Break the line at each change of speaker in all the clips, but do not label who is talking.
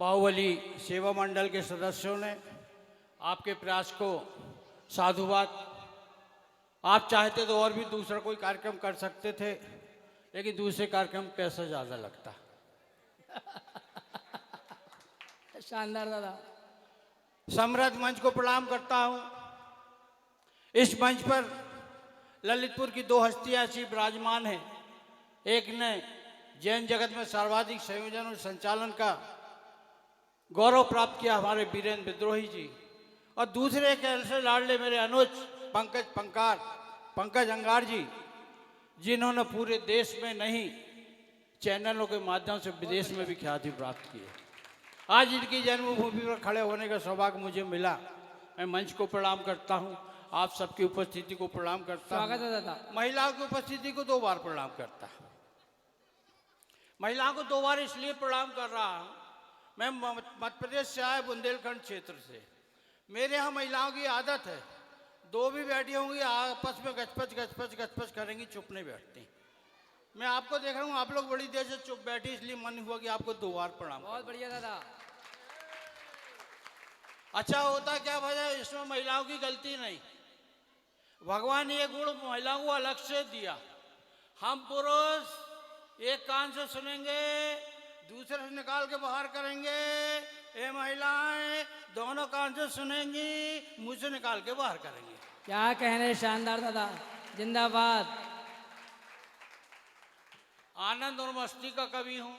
बाहुबली सेवा मंडल के सदस्यों ने आपके प्रयास को साधुवाद। आप चाहते तो और भी दूसरा कोई कार्यक्रम कर सकते थे, लेकिन दूसरे कार्यक्रम में पैसा ज़्यादा लगता।
शानदार दादा।
समृद्ध मंच को प्रणाम करता हूं। इस मंच पर ललितपुर की दो हस्तियां ऐसी विराजमान हैं। एक ने जैन जगत में सर्वाधिक संयोजन और संचालन का गौरव प्राप्त किया, हमारे वीरेंद्र विद्रोही जी, और दूसरे एक ऐसे लाडले मेरे अनुज पंकज अंगार जी, जिन्होंने पूरे देश में नहीं चैनलों के माध्यम से विदेश में भी ख्याति प्राप्त की है। आज इनकी जन्मभूमि पर खड़े होने का सौभाग्य मुझे मिला। मैं मंच को प्रणाम करता हूं, आप सबकी उपस्थिति को प्रणाम करता हूं।
स्वागत है दादा।
महिलाओं की उपस्थिति को 2 बार प्रणाम करता हूं। महिलाओं को 2 बार इसलिए प्रणाम कर रहा हूं, मैं मध्य प्रदेश से आया, बुंदेलखंड क्षेत्र से। मेरे यहाँ महिलाओं की आदत है, 2 भी बैठी होंगी आपस में गचपच करेंगी, चुप नहीं बैठती। मैं आपको देख रहा हूँ, आप लोग बड़ी देर से चुप बैठी, इसलिए मन हुआ कि आपको 2 बार प्रणाम।
बहुत बढ़िया दादा।
अच्छा होता क्या भैया, इसमें महिलाओं की गलती नहीं। भगवान ये गुण महिलाओं को अलग से दिया। हम पुरुष एक कान से सुनेंगे, दूसरे से निकाल के बाहर करेंगे। ये महिलाएं दोनों कान से सुनेंगी, मुंह से निकाल के बाहर करेंगी।
क्या कहने, शानदार दादा, जिंदाबाद।
आनंद और मस्ती का कवि हूँ।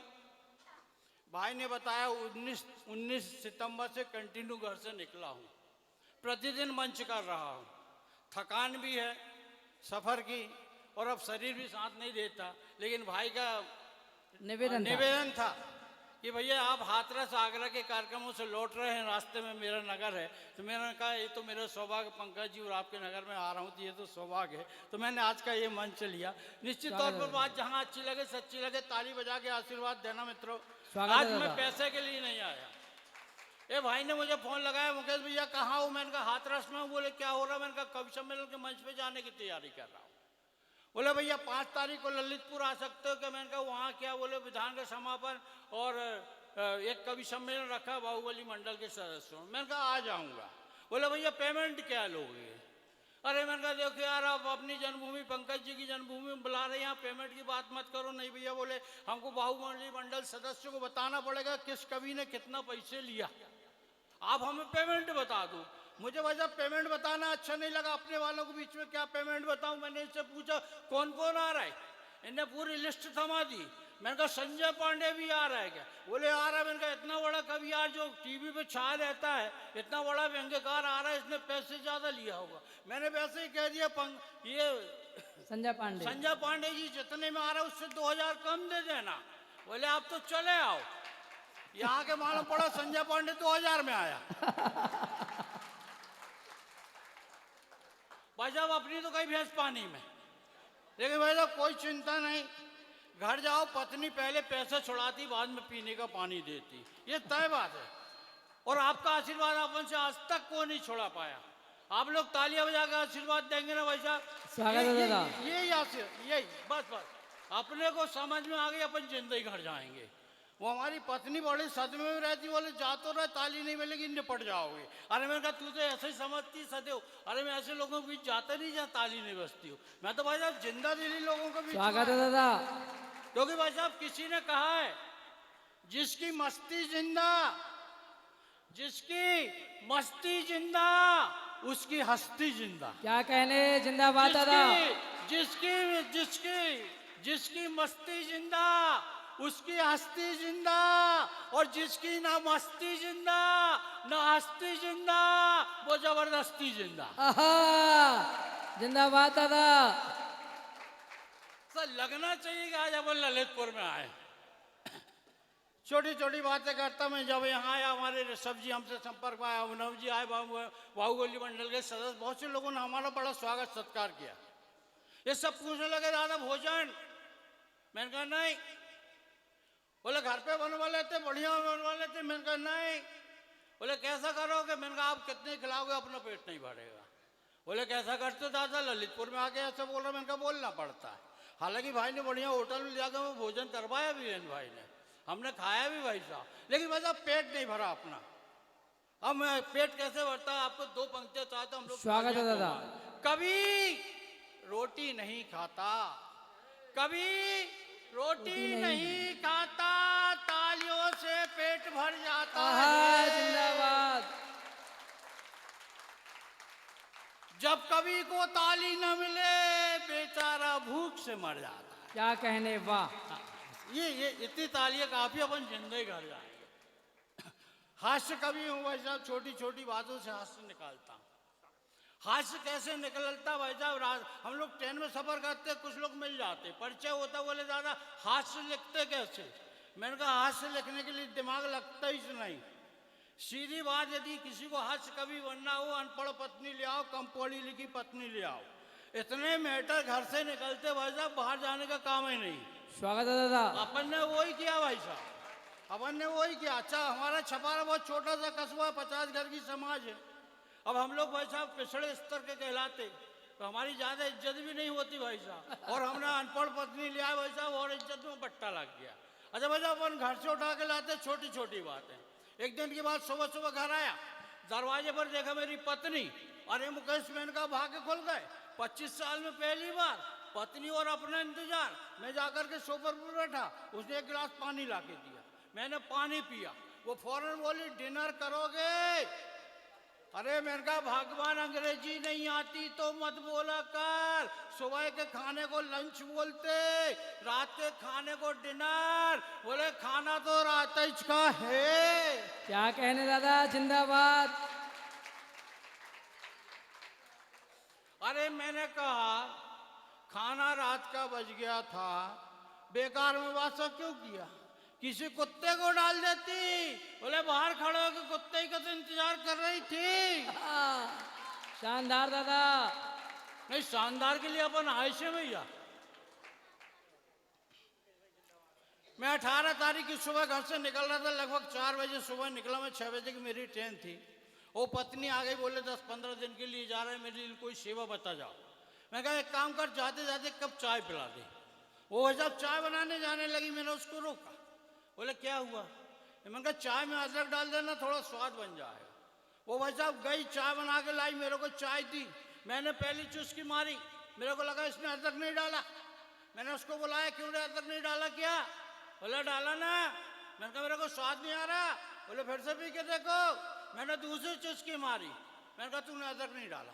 भाई ने बताया 19 सितंबर से कंटिन्यू घर से निकला हूँ, प्रतिदिन मंच कर रहा हूँ। थकान भी है सफर की, और अब शरीर भी साथ नहीं देता, लेकिन भाई का निवेदन था कि भैया आप हाथरस आगरा के कार्यक्रमों से लौट रहे हैं, रास्ते में मेरा नगर है, तो मैंने कहा ये तो मेरा सौभाग्य पंकज जी, और आपके नगर में आ रहा हूँ तो ये तो सौभाग्य है। तो मैंने आज का ये मंच लिया। निश्चित तौर पर बात जहाँ अच्छी लगे, सच्ची लगे, ताली बजा के आशीर्वाद देना मित्रों। आज मैं पैसे के लिए नहीं आया। ये भाई ने मुझे फोन लगाया, मुकेश भैया कहाँ हो? मैंने कहा हाथरस में हूँ। बोले क्या हो रहा? मैंने कहा कवि सम्मेलन के मंच पे जाने की तैयारी कर रहा हूँ। बोले भैया 5 तारीख को ललितपुर आ सकते हो क्या? मैंने कहा वहाँ क्या? बोले विधान का समापन और एक कवि सम्मेलन रखा बाहुबली मंडल के सदस्यों। मैंने कहा आ जाऊँगा। बोले भैया पेमेंट क्या लोगे? अरे मैंने कहा देखो यार, आप अपनी जन्मभूमि पंकज जी की जन्मभूमि में बुला रहे हैं, यहाँ पेमेंट की बात मत करो। नहीं भैया, बोले हमको बाहुबली मंडल सदस्यों को बताना पड़ेगा किस कवि ने कितना पैसे लिया, आप हमें पेमेंट बता दो। मुझे वजह पेमेंट बताना अच्छा नहीं लगा। अपने वालों के बीच में क्या पेमेंट बताऊं? मैंने इनसे पूछा कौन कौन आ रहा है, इन्हें पूरी लिस्ट थमा दी। मैंने कहा संजय पांडे भी आ रहा है क्या? बोले आ रहा है। मैंने कहा इतना बड़ा कवि यार जो टीवी पे छाया रहता है, इतना बड़ा व्यंग्यकार आ रहा है, इसने पैसे ज्यादा लिया होगा। मैंने वैसे ही कह दिया ये संजय पांडे जी जितने में आ रहा है उससे 2000 कम दे देना। बोले आप तो चले आओ। यहाँ के मालूम पड़ा संजय पांडे 2000 में आया। भाई साहब अपनी तो कहीं भैंस पानी में, लेकिन भाई साहब कोई चिंता नहीं। घर जाओ, पत्नी पहले पैसे छुड़ाती, बाद में पीने का पानी देती, ये तय बात है। और आपका आशीर्वाद अपन से आज तक कोई नहीं छोड़ा पाया। आप लोग तालियां बजा के आशीर्वाद देंगे ना भाई साहब, यही बस अपने को समझ में आ गई, अपन जिंदगी घर जाएंगे। वो हमारी पत्नी बड़ी सदमे में रहती, बोले जा तो रहे, ताली नहीं मिलेगी, निपट जाओगे। अरे मैंने कहा तू तो ऐसे ही समझती सदैव। अरे मैं ऐसे लोगों के बीच जाता नहीं जहाँ ताली नहीं बजती हो। मैं तो भाई साहब जिंदा दिली लोगों के बीच। स्वागत है दादा। क्योंकि भाई साहब किसी ने कहा है जिसकी मस्ती जिंदा, जिसकी मस्ती जिंदा उसकी हस्ती जिंदा। क्या कहने, जिंदाबाद दादा। जिसकी मस्ती जिंदा उसकी हस्ती जिंदा, और जिसकी ना मस्ती जिंदा ना हस्ती जिंदा, वो जबरदस्ती जिंदा। जिंदाबाद दादा। सर लगना चाहिए कि आज अपन ललितपुर में आए। छोटी छोटी बातें करता मैं जब यहाँ आया, हमारे ऋषभ जी हमसे संपर्क में आया, अभिनव जी आए, बाहुबली मंडल के सदस्य, बहुत से लोगों ने हमारा बड़ा स्वागत सत्कार किया। ये सब पूछने लगे दादा भोजन? मैंने कहा नहीं। बोले घर पे बनवा लेते, बढ़िया बनवा लेते। मैंने कहा नहीं। बोले कैसा करोगे? मैंने कहा आप कितने खिलाओगे, अपना पेट नहीं भरेगा। बोले कैसा करते दादा? ललितपुर में आके ऐसा बोल रहा। मैंने कहा बोलना पड़ता है। हालांकि भाई ने बढ़िया होटल में जाकर वो भोजन करवाया भी है भाई ने। हमने खाया भी भाई साहब, लेकिन भाई साहब पेट नहीं भरा अपना। अब मैं पेट कैसे भरता है, आपको दो पंक्तियां चाहता हम लोग।
स्वागत है दादा।
कभी रोटी नहीं खाता, कभी रोटी नहीं खाता, तालियों से पेट भर जाता
आहा,
है।
जिंदाबाद।
जब कभी को ताली न मिले, बेचारा भूख से मर जाता है।
क्या कहने, वाह।
ये इतनी तालियां काफी, अपन जिंदगी घर जाएंगे। हास्य कवि हूँ भाई साहब, छोटी छोटी बातों से हास्य निकालता हूँ। हास्य कैसे निकलता भाई साहब, हम लोग ट्रेन में सफर करते, कुछ लोग मिल जाते, परिचय होता, बोले दादा हास्य लिखते कैसे। मैंने कहा हास्य लिखने के लिए दिमाग लगता ही नहीं। सीधी बात, यदि किसी को हास्य कवि बनना हो, अनपढ़ पत्नी ले आओ, कम पढ़ी लिखी पत्नी ले आओ। इतने मैटर घर से निकलते भाई साहब, बाहर जाने का काम ही नहीं।
स्वागत है दादा।
अपन ने वही किया भाई साहब, अपन ने वही किया। अच्छा, हमारा छपारा बहुत छोटा सा कस्बा, 50 घर की समाज है। अब हम लोग भाई साहब पिछड़े स्तर के कहलाते, तो हमारी ज्यादा इज्जत भी नहीं होती भाई साहब। और हमने अनपढ़ पत्नी लिया भाई साहब, और इज्जत में पट्टा लग गया। अच्छा भाई साहब, अपन घर से उठा के लाते, छोटी छोटी बातें। एक दिन की बात, सुबह सुबह घर आया, दरवाजे पर देखा मेरी पत्नी। अरे मुकेश, मैंने कहा भाग्य खुल गए, 25 साल में पहली बार पत्नी और अपना इंतजार। मैं जाकर के सोफे पर बैठा, उसने एक गिलास पानी ला के दिया, मैंने पानी पिया। वो फौरन बोली डिनर करोगे। अरे मैंने कहा भगवान, अंग्रेजी नहीं आती तो मत बोला कर। सुबह के खाने को लंच बोलते, रात के खाने को डिनर। बोले खाना तो रात का है।
क्या कहने दादा, जिंदाबाद।
अरे मैंने कहा खाना रात का बच गया था, बेकार में वासा क्यों किया, किसी कुत्ते को डाल देती। बोले बाहर खड़े होकर कुत्ते का तो इंतजार कर रही थी।
शानदार दादा।
नहीं, शानदार के लिए अपन आयशे भैया। मैं 18 तारीख की सुबह घर से निकल रहा था, लगभग 4 बजे सुबह निकला मैं, 6 बजे की मेरी ट्रेन थी। वो पत्नी आ गई, बोले 10-15 दिन के लिए जा रहे हैं, मेरे लिए कोई सेवा बता जाओ। मैं कहा एक काम कर, जाते जाते कप चाय पिला दे। वो जब चाय बनाने जाने लगी, मैंने उसको रोका। बोले क्या हुआ। मैंने कहा चाय में अदरक डाल देना, थोड़ा स्वाद बन जाएगा। वो भाई साहब गई, चाय बना के लाई, मेरे को चाय दी। मैंने पहली चुस्की मारी, मेरे को लगा इसने अदरक नहीं डाला। मैंने उसको बुलाया, क्यों रे अदरक नहीं डाला क्या। बोला डाला ना। मैंने कहा मेरे को स्वाद नहीं आ रहा। बोले फिर से पी के देखो। मैंने दूसरी चुस्की मारी, मैंने कहा तूने अदरक नहीं डाला।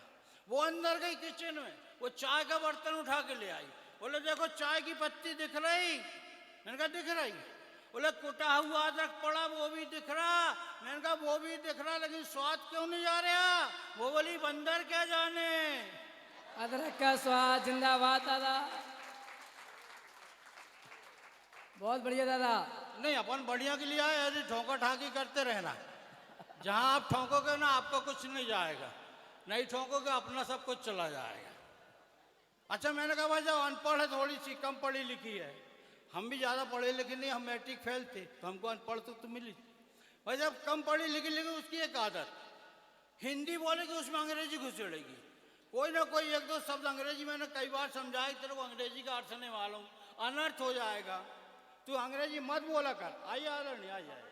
वो अंदर गई किचन में, वो चाय का बर्तन उठा के ले आई। बोले देखो चाय की पत्ती दिख रही। मैंने कहा दिख रही। बोले कुटा हुआ अदरक पड़ा, वो भी दिख रहा। मैंने कहा वो भी दिख रहा, लेकिन स्वाद क्यों नहीं आ रहा। वो बोली बंदर क्या जाने।
अदरक का स्वाद, जिंदाबाद दादा। बहुत बढ़िया दादा।
नहीं, अपन बढ़िया के लिए आए, ऐसे ठोका ठाकी करते रहना। जहां आप ठोकोगे ना, आपका कुछ नहीं जाएगा, नहीं ठोकोगे अपना सब कुछ चला जाएगा। अच्छा, मैंने कहा भाई जब अनपढ़ है, थोड़ी सी कम पढ़ी लिखी है, हम भी ज़्यादा पढ़े लिखे नहीं, हम मैट्रिक फेल थे, तो हमको अनपढ़ तो मिली। भाई जब कम पढ़ी लिखी लेकिन उसकी एक आदत, हिंदी बोलेगी उसमें अंग्रेजी घुसेड़ेगी। कोई ना कोई एक दो शब्द अंग्रेजी, मैंने कई बार समझाया, तेरे को अंग्रेजी का अर्थ नहीं मालूम, अनर्थ हो जाएगा, तू अंग्रेजी मत बोला कर। आइए आदरणीय, आ जाए।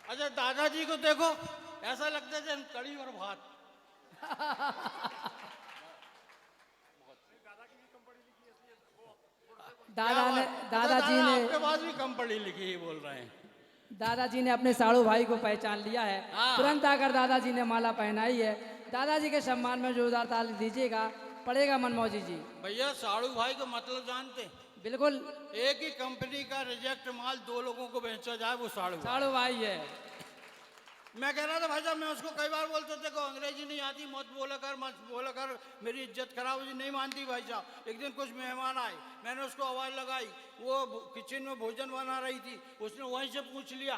अच्छा, दादाजी को देखो, ऐसा लगता है जैसे कड़ी और भात।
दादाजी ने
आपके पास भी कम पढ़ी लिखी ही बोल रहे हैं।
दादाजी ने अपने साड़ू भाई को पहचान लिया है।
हाँ।
तुरंत आकर दादाजी ने माला पहनाई है। दादाजी के सम्मान में जोरदार ताली दीजिएगा, पड़ेगा मनमौजी जी।
भैया साड़ू भाई को मतलब जानते,
बिल्कुल।
एक ही कंपनी का रिजेक्ट माल 2 लोगों को बेचा जाए, वो
साड़ू भाई है।
मैं कह रहा था भाई साहब, मैं उसको कई बार बोलते थे को अंग्रेजी नहीं आती, मत बोला कर, मेरी इज्जत खराब हो। नहीं मानती भाई साहब। एक दिन कुछ मेहमान आए, मैंने उसको आवाज़ लगाई, वो किचन में भोजन बना रही थी, उसने वहीं से पूछ लिया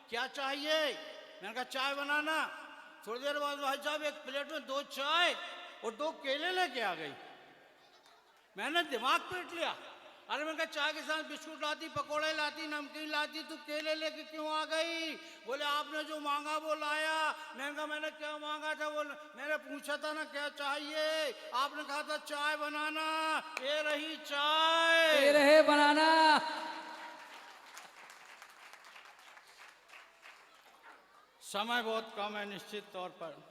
क्या चाहिए। मैंने कहा चाय बनाना। थोड़ी देर बाद भाई साहब एक प्लेट में 2 चाय और 2 केले लेके आ गई। मैंने दिमाग पीट लिया। अरे मैंने कहा चाय के साथ बिस्कुट लाती, पकोड़े लाती, नमकीन लाती, तू केले लेके क्यों आ गई? बोले आपने जो मांगा वो लाया। मैंने कहा मैंने क्या मांगा था? बोले मैंने पूछा था ना क्या चाहिए, आपने कहा था चाय बनाना, ये रही चाय।
ये रहे बनाना।
समय बहुत कम है निश्चित तौर पर।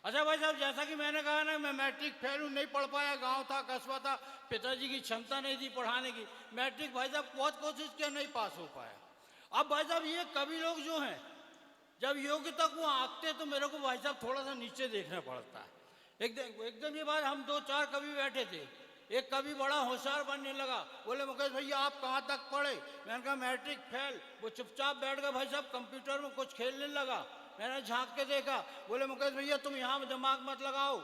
अच्छा भाई साहब, जैसा कि मैंने कहा ना, मैं मैट्रिक फेल हूँ, नहीं पढ़ पाया, गांव था, कस्बा था, पिताजी की क्षमता नहीं थी पढ़ाने की। मैट्रिक भाई साहब बहुत कोशिश किया, नहीं पास हो पाया। अब भाई साहब ये कवि लोग जो हैं, जब योग्यता को आंकते तो मेरे को भाई साहब थोड़ा सा नीचे देखना पड़ता है। एक दिन ये बात, हम 2-4 कवि बैठे थे, एक कवि बड़ा होशियार बनने लगा, बोले मुकेश भैया आप कहाँ तक पढ़े? मैंने कहा मैट्रिक फेल। वो चुपचाप बैठ गया भाई साहब, कंप्यूटर में कुछ खेलने लगा। मैंने झांक के देखा, बोले मुकेश भैया तुम यहाँ दिमाग मत लगाओ।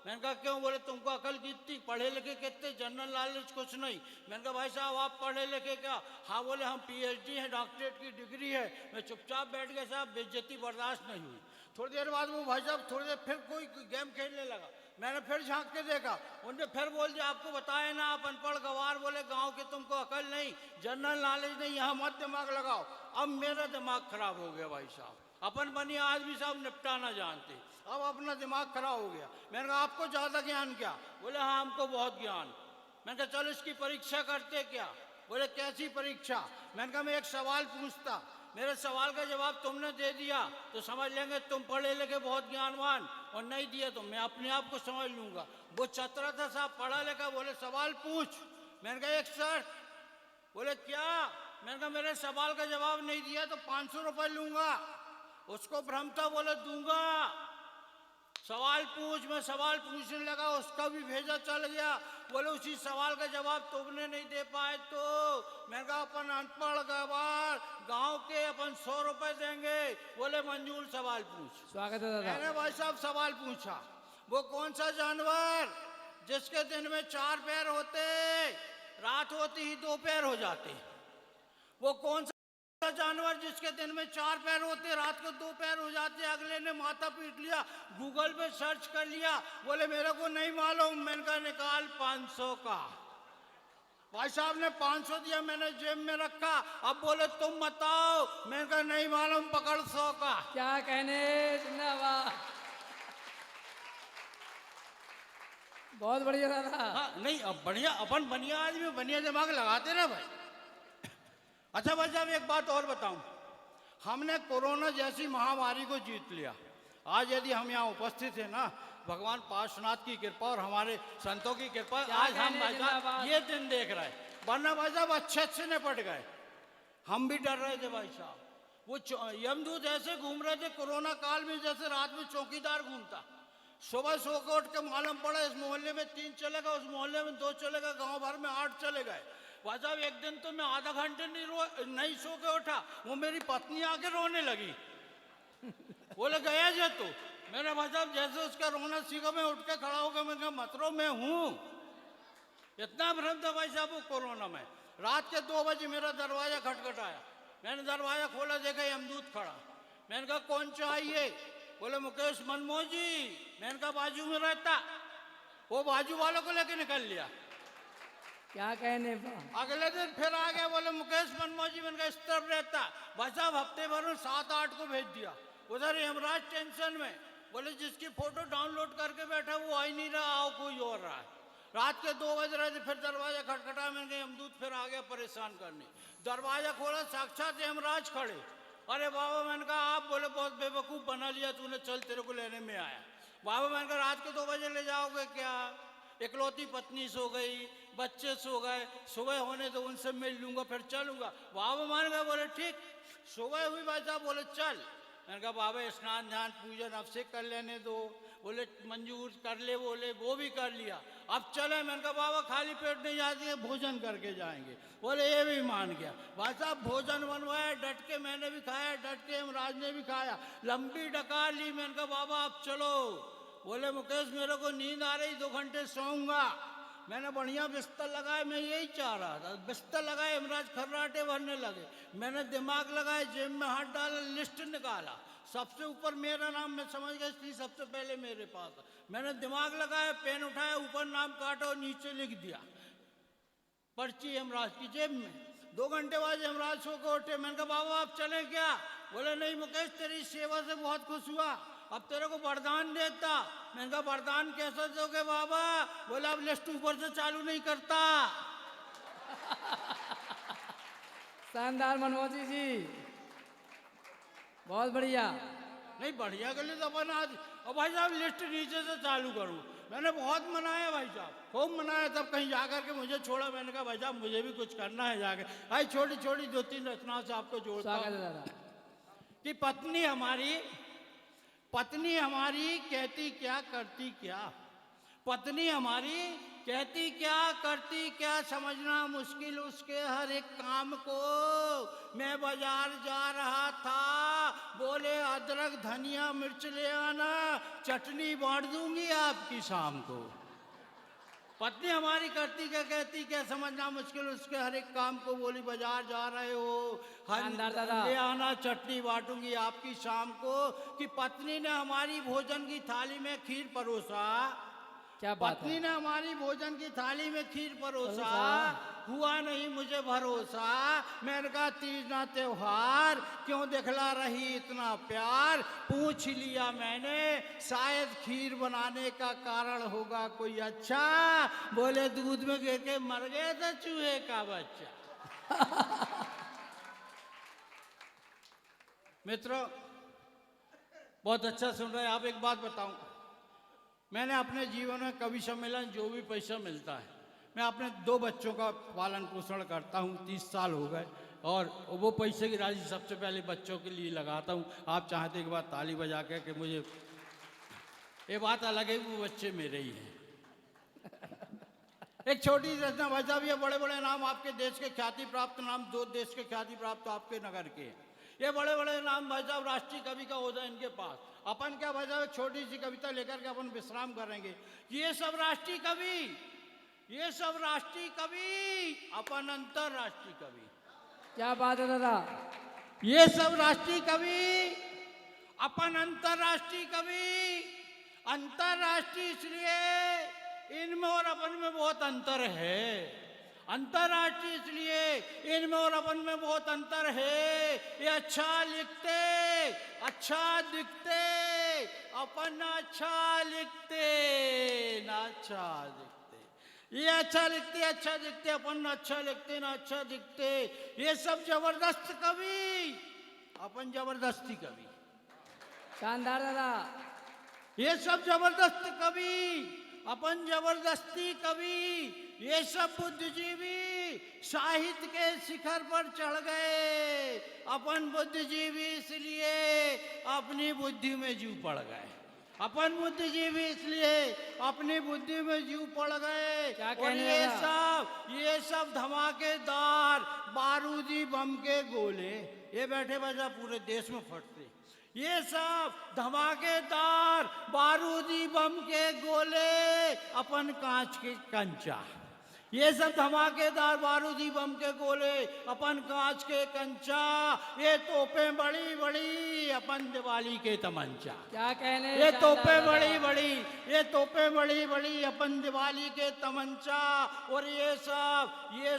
मैंने कहा क्यों? बोले तुमको अकल कितनी, पढ़े लिखे कितने, जनरल नॉलेज कुछ नहीं। मैंने कहा भाई साहब आप पढ़े लिखे क्या? हाँ बोले हम पीएचडी हैं, डॉक्टरेट की डिग्री है। मैं चुपचाप बैठ गया साहब, बेइज्जती बर्दाश्त नहीं हुई। थोड़ी देर बाद वो भाई साहब थोड़ी देर फिर कोई गेम खेलने लगा। मैंने फिर झांक के देखा, उनने फिर बोल दिया आपको बताए ना आप अनपढ़ गवार, बोले गांव के तुमको अकल नहीं, जनरल नॉलेज नहीं, यहाँ मत दिमाग लगाओ। अब मेरा दिमाग खराब हो गया भाई साहब, अपन बनी आदमी साहब निपटाना जानते, अब अपना दिमाग खराब हो गया। मैंने कहा आपको ज्यादा ज्ञान क्या? बोले हाँ हमको बहुत ज्ञान। मैंने कहा चलो इसकी परीक्षा करते क्या? बोले कैसी परीक्षा? मैंने कहा मैं एक सवाल पूछता, मेरे सवाल का जवाब तुमने दे दिया तो समझ लेंगे तुम पढ़े लिखे बहुत ज्ञानवान, और नहीं दिया तो मैं अपने आप को समझ लूंगा। वो चतरा था साहब, पढ़ा लिखा, बोले सवाल पूछ। मैंने कहा एक शर्त। बोले क्या? मैंने कहा मेरे सवाल का जवाब नहीं दिया तो 500 रुपये लूंगा। उसको भ्रम था, बोले दूंगा। सवाल पूछ। मैं सवाल पूछने लगा, उसका भी भेजा चल गया। बोले उसी सवाल का जवाब तुमने नहीं दे पाए तो? मैंने कहा अपन अनपढ़ गवार गांव के, अपन 100 रुपए देंगे। बोले मंजूर, सवाल पूछ।
स्वागत है दादा।
मैंने भाई साहब सवाल पूछा, वो कौन सा जानवर जिसके दिन में 4 पैर होते, रात होती ही 2 पैर हो जाते? वो कौन सा जानवर जिसके दिन में 4 पैर होते, रात को 2 पैर हो जाते? अगले ने माथा पीट लिया, गूगल पे सर्च कर लिया। बोले मेरे को नहीं मालूम। मैंने कहा निकाल 500 का। भाई साहब ने 500 दिया, मैंने जेब में रखा। अब बोले तुम बताओ। मैंने कहा नहीं मालूम, पकड़ 100 का।
क्या कहने, जिंदाबाद। बहुत बढ़िया दादा।
हाँ नहीं, अब बढ़िया, अपन बढ़िया आदमी बढ़िया दिमाग लगाते ना भाई। अच्छा भाई साहब एक बात और बताऊं, हमने कोरोना जैसी महामारी को जीत लिया। आज यदि हम यहाँ उपस्थित हैं ना, भगवान पार्श्वनाथ की कृपा और हमारे संतों की कृपा, आज हम भाई साहब ये दिन देख रहे हैं। वरना भाई साहब अच्छे निपट गए। हम भी डर रहे थे भाई साहब। वो यमदूत ऐसे घूम रहे थे कोरोना काल में जैसे रात में चौकीदार घूमता। सुबह सो के उठ के मालूम पड़ा इस मोहल्ले में 3 चलेगा, उस मोहल्ले में 2 चलेगा, गांव भर में 8 चले गए। भाई साहब एक दिन तो मैं आधा घंटे नहीं सो के उठा, वो मेरी पत्नी आके रोने लगी। बोले गया जे तू? मैंने भाई साहब जैसे उसका रोना सीखा, मैं उठ के खड़ा हो गया। मैं कहा मतरो मैं हूँ। इतना भ्रम था भाई साहब वो कोरोना में। रात के 2 बजे मेरा दरवाजा खटखटाया। मैंने दरवाजा खोला, देखा यमदूत खड़ा। मैंने कहा कौन चाहिए? बोले मुकेश मनमोहन जी। मैंने कहा बाजू में रहता। वो बाजू वालों को लेके निकल लिया।
क्या कहने बा।
अगले दिन फिर आ गया, बोले मुकेश मनमोहन जी। मैंने कहा इस तरफ रहता। भाई साहब हफ्ते भर में 7-8 को भेज दिया। उधर यमराज टेंशन में, बोले जिसकी फोटो डाउनलोड करके बैठा वो आ ही नहीं रहा, आओ कोई और रहा है। रात के 2 बज रहे थे, फिर दरवाजा खटखटा। मैंने कहा यमदूत फिर आ गया परेशान करने। दरवाजा खोला, साक्षात यमराज खड़े। अरे बाबा, मैंने कहा आप? बोले बहुत बेवकूफ़ बना लिया तूने, चल तेरे को लेने में आया। बाबा मैंने कहा रात के 2 बजे ले जाओगे क्या? इकलौती पत्नी सो गई, बच्चे सो गए, सुबह होने तो उनसे मिल लूंगा फिर चलूंगा। बाबा मान गए, बोले ठीक। सुबह हुई भाई साहब, बोले चल। मैंने कहा बाबा स्नान ध्यान पूजन अब से कर लेने दो। बोले मंजूर कर ले, बोले वो भी कर लिया, अब चले। मैंने कहा बाबा खाली पेट नहीं जाती है, भोजन करके जाएंगे। बोले ये भी मान गया। भाई साहब भोजन बनवाया, डट के मैंने भी खाया, डट के यमराज ने भी खाया, लंबी डकार ली। मैंने कहा बाबा अब चलो। बोले मुकेश मेरे को नींद आ रही, 2 घंटे सोऊंगा। मैंने बढ़िया बिस्तर लगाया, मैं यही चाह रहा था। बिस्तर लगाए, यमराज खर्राटे भरने लगे। मैंने दिमाग लगाया, जेब में हाथ डाला, लिस्ट निकाला, सबसे ऊपर मेरा नाम। मैं समझ गया इसलिए सबसे पहले मेरे पास था। मैंने दिमाग लगाया, पेन उठाया, ऊपर नाम काटा और नीचे लिख दिया पर्ची यमराज की जेब में। 2 घंटे बाद यमराज सो के उठे। मैंने कहा बाबा आप चले क्या? बोले नहीं मुकेश, तेरी सेवा से बहुत खुश हुआ, अब तेरे को वरदान देता। मैंने कहा वरदान कैसे दोगे बाबा? बोले अब लिस्ट ऊपर से चालू नहीं करता।
शानदार मनमोजी जी, बहुत बढ़िया।
नहीं बढ़िया के लिए तो अपन आज, और भाई साहब लिस्ट नीचे से चालू करूं। मैंने बहुत मनाया भाई साहब, खूब मनाया। तब कहीं जाकर के मुझे छोड़ा। मैंने कहा भाई साहब मुझे भी कुछ करना है जाके। भाई छोटी छोटी 2-3 रचनाओं से आपको जोड़ता
स्वागत है
हूं
दादा।
कि पत्नी हमारी कहती क्या करती क्या। पत्नी हमारी कहती क्या करती क्या, समझना मुश्किल उसके हर एक काम को। मैं बाजार जा रहा था, बोले अदरक धनिया मिर्च ले आना, चटनी बांट दूंगी आपकी शाम को। पत्नी हमारी करती क्या कहती क्या, समझना मुश्किल उसके हर एक काम को। बोली बाजार जा रहे हो,
शानदार दादा।
ले आना चटनी बांटूंगी आपकी शाम को। कि पत्नी ने हमारी भोजन की थाली में खीर परोसा।
क्या बात
पत्नी
है।
ने हमारी भोजन की थाली में खीर परोसा,
परोसा।
हुआ नहीं मुझे भरोसा। मैंने कहा तीज ना त्योहार, क्यों दिखला रही इतना प्यार। पूछ लिया मैंने, शायद खीर बनाने का कारण होगा कोई अच्छा। बोले दूध में गिर के मर गए थे चूहे का बच्चा। मित्रों बहुत अच्छा सुन रहे हैं आप। एक बात बताऊं, मैंने अपने जीवन में कवि सम्मेलन जो भी पैसा मिलता है, मैं अपने 2 बच्चों का पालन पोषण करता हूँ। 30 साल हो गए, और वो पैसे की राशि सबसे पहले बच्चों के लिए लगाता हूँ। आप चाहते एक बार ताली बजा के कि मुझे, ये बात अलग है, वो बच्चे मेरे ही हैं। एक छोटी रचना भाई साहब, ये बड़े बड़े नाम आपके देश के ख्याति प्राप्त नाम, 2 देश के ख्याति प्राप्त आपके नगर के। ये बड़े बड़े नाम भाई साहब राष्ट्रीय कवि का होता है इनके पास। अपन क्या भाई साहब एक छोटी सी कविता लेकर के अपन विश्राम करेंगे। ये सब राष्ट्रीय कवि, ये सब राष्ट्रीय कवि, अपन अंतरराष्ट्रीय कवि।
क्या बात है दादा।
ये सब राष्ट्रीय कवि, अपन अंतरराष्ट्रीय कवि। अंतरराष्ट्रीय इसलिए इनमें और अपन में बहुत अंतर है। अंतरराष्ट्रीय इसलिए इनमें और अपन में बहुत अंतर है। ये अच्छा लिखते, अच्छा दिखते, अपन अच्छा लिखते ना अच्छा दिखते। ये अच्छा लिखते, अच्छा दिखते, अपन अच्छा लिखते ना अच्छा दिखते। ये सब जबरदस्त कवि, अपन जबरदस्ती कवि।
शानदार दादा।
ये सब जबरदस्त कवि, अपन जबरदस्ती कवि। ये सब बुद्धिजीवी साहित्य के शिखर पर चढ़ गए। अपन बुद्धिजीवी इसलिए अपनी बुद्धि में जीव पड़ गए। अपन बुद्धिजीवी इसलिए अपनी बुद्धि में जीव पड़ गए।
क्या
और
कहने लगा?
ये सब धमाकेदार बारूदी बम के गोले, ये बैठे बजा पूरे देश में फटते। ये सब धमाकेदार बारूदी बम के गोले, अपन कांच के कंचा। ये सब धमाकेदार बारूदी बम के गोले, अपन कांच के कंचा। ये तोपें बड़ी बड़ी, अपन दिवाली के तमंचा।
क्या कहने।
ये
शानदार
तोपें
दादा।
बड़ी बड़ी, ये तोपें बड़ी बड़ी, अपन दिवाली के तमंचा। और ये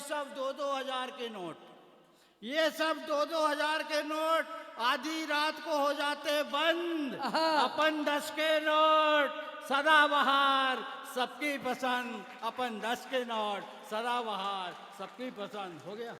सब 2-2 हजार के नोट, ये सब 2-2 हजार के नोट आधी रात को हो जाते बंद। अपन 10 के नोट सदाबहार, सबकी पसंद। अपन 10 के नोट सदाबहार, सबकी पसंद। हो गया।